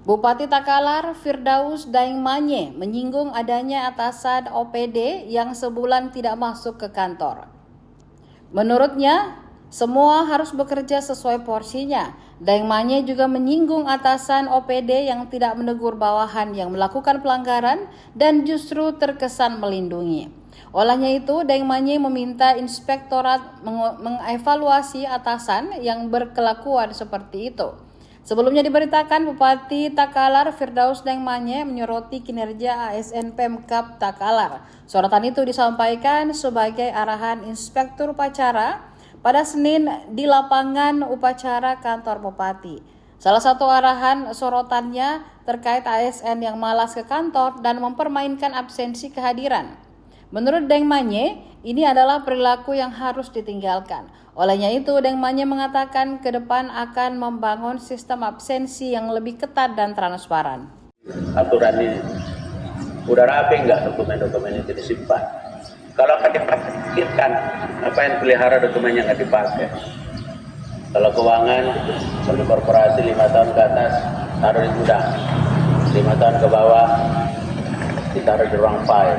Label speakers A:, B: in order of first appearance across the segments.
A: Bupati Takalar Firdaus Daeng Manye menyinggung adanya atasan OPD yang sebulan tidak masuk ke kantor. Menurutnya, semua harus bekerja sesuai porsinya. Daeng Manye juga menyinggung atasan OPD yang tidak menegur bawahan yang melakukan pelanggaran dan justru terkesan melindungi. Olehnya itu, Daeng Manye meminta inspektorat mengevaluasi atasan yang berkelakuan seperti itu. Sebelumnya diberitakan Bupati Takalar Firdaus Daeng Manye menyoroti kinerja ASN Pemkab Takalar. Sorotan itu disampaikan sebagai arahan Inspektur Upacara pada Senin di lapangan upacara kantor Bupati. Salah satu arahan sorotannya terkait ASN yang malas ke kantor dan mempermainkan absensi kehadiran. Menurut Daeng Manye, ini adalah perilaku yang harus ditinggalkan. Olehnya itu, Daeng Manye mengatakan ke depan akan membangun sistem absensi yang lebih ketat dan transparan.
B: Aturan ini udah rapi nggak dokumen-dokumen itu disimpan? Kalau nggak dipaketkan, apa yang pelihara dokumennya nggak dipakai? Kalau keuangan, kalau korporasi 5 tahun ke atas taruh di gudang, 5 tahun ke bawah ditaruh di ruang file.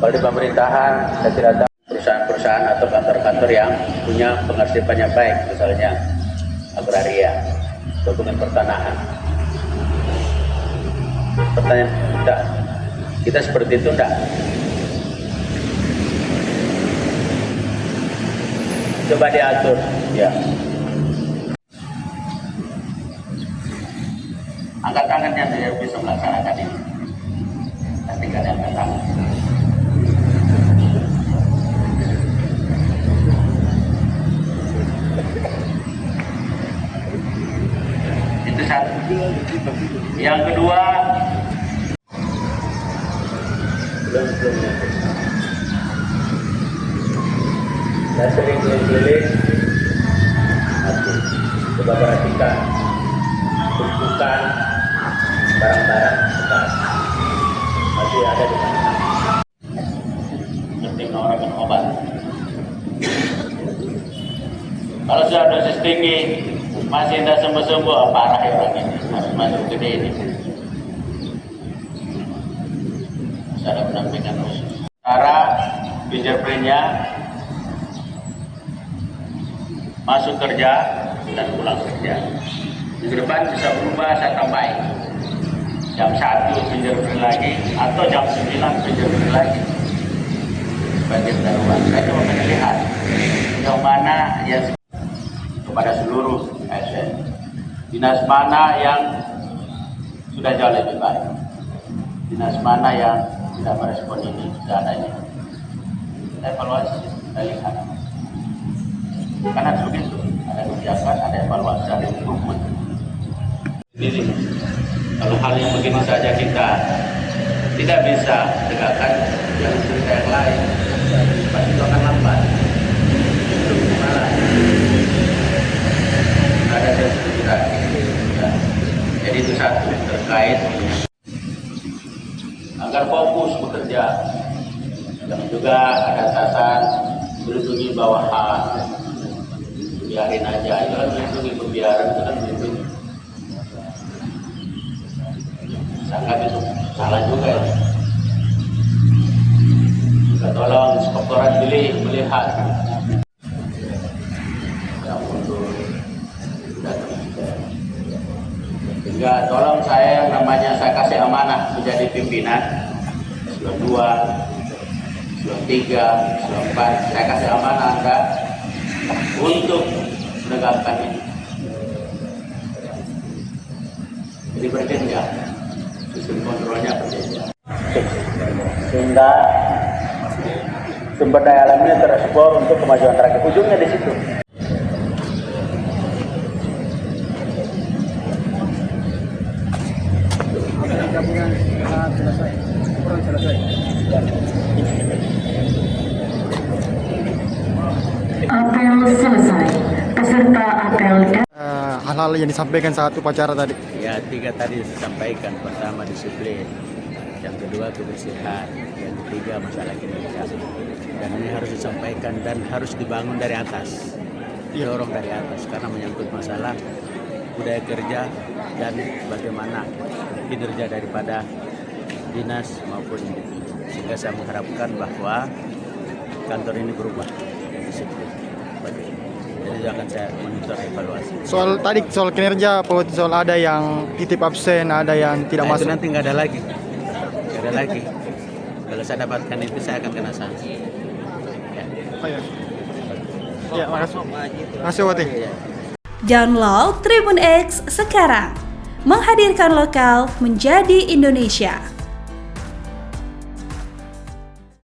B: Kalau di pemerintahan, saya tidak tahu perusahaan-perusahaan atau kantor-kantor yang punya pengarsipan yang baik, misalnya agraria, dokumen pertanahan. Pertanyaan kita, kita seperti itu enggak? Coba diatur, ya. Angkat tangannya saya bisa melaksanakan ini. Tapi nggak ada angkat tangan. Itu satu. Yang kedua, saya sering keliling-keliling, coba perhatikan, tumpukan barang-barang bekas masih ada di mana? Seperti orang minum obat. Kalau sudah dosis tinggi, masih tidak sembuh-sembuh, parah ya orang ini, harus masuk gede ini. Harus ada pendampingan khusus. Cara fingerprintnya masuk kerja dan pulang kerja. Minggu depan bisa berubah, saya tambahin. Jam 1 fingerprint lagi, atau jam 9 fingerprint lagi. Sebagai darurat, saya cuma melihat yang mana yang kepada seluruh ASN. Dinas mana yang sudah jauh lebih baik, dinas mana yang tidak merespon ini, sudah adanya. Evaluasi, kita lihat. Karena begitu, ada kebijakan, ada evaluasi, ada improvement. Jadi, kalau hal yang begini saja kita tidak bisa tegakkan, jangan cerita yang lain. Pasti itu akan lambat. Itu malah ada sesuatu. Ya. Jadi itu satu terkait agar fokus bekerja. Dan juga ada atasan melindungi bawahan. Biarin aja, itu kan melindungi, pembiaran itu kan melindungi. Sangat itu salah juga ya. Juga tolong inspektorat melihat yang mundur. Sehingga tolong saya, namanya saya kasih amanah menjadi pimpinan Eselon 2, Eselon 3, Eselon 4, saya kasih amanah Anda untuk menegakkan ini. Jadi berjenjang, sistem kontrolnya berjenjang. Sehingga sumber daya alamnya terekspor untuk kemajuan rakyat. Ujungnya di situ.
C: Gabungan selesai, kurang selesai.
D: Apel selesai. Peserta apel
C: Hal-hal yang disampaikan saat upacara tadi.
B: Ya, 3 tadi saya sampaikan. Pertama disiplin, yang kedua kebersihan, yang ketiga masalah kinerja. Dan ini harus disampaikan dan harus dibangun dari atas, dorong dari atas, karena menyangkut masalah budaya kerja dan bagaimana kinerja daripada dinas maupun individu. Sehingga saya mengharapkan bahwa kantor ini berubah dan disiplin. Jadi itu akan saya monitor evaluasi.
C: Soal kinerja, soal ada yang titip absen, ada yang tidak
B: Nah,
C: masuk.
B: itu nanti nggak ada lagi. Nggak ada lagi. Kalau saya dapatkan itu saya akan kena sanksi. Ya.
C: Oh, ya. Ya, makasih. Makasih, Wati.
E: Download Tribun X sekarang. Menghadirkan lokal menjadi Indonesia.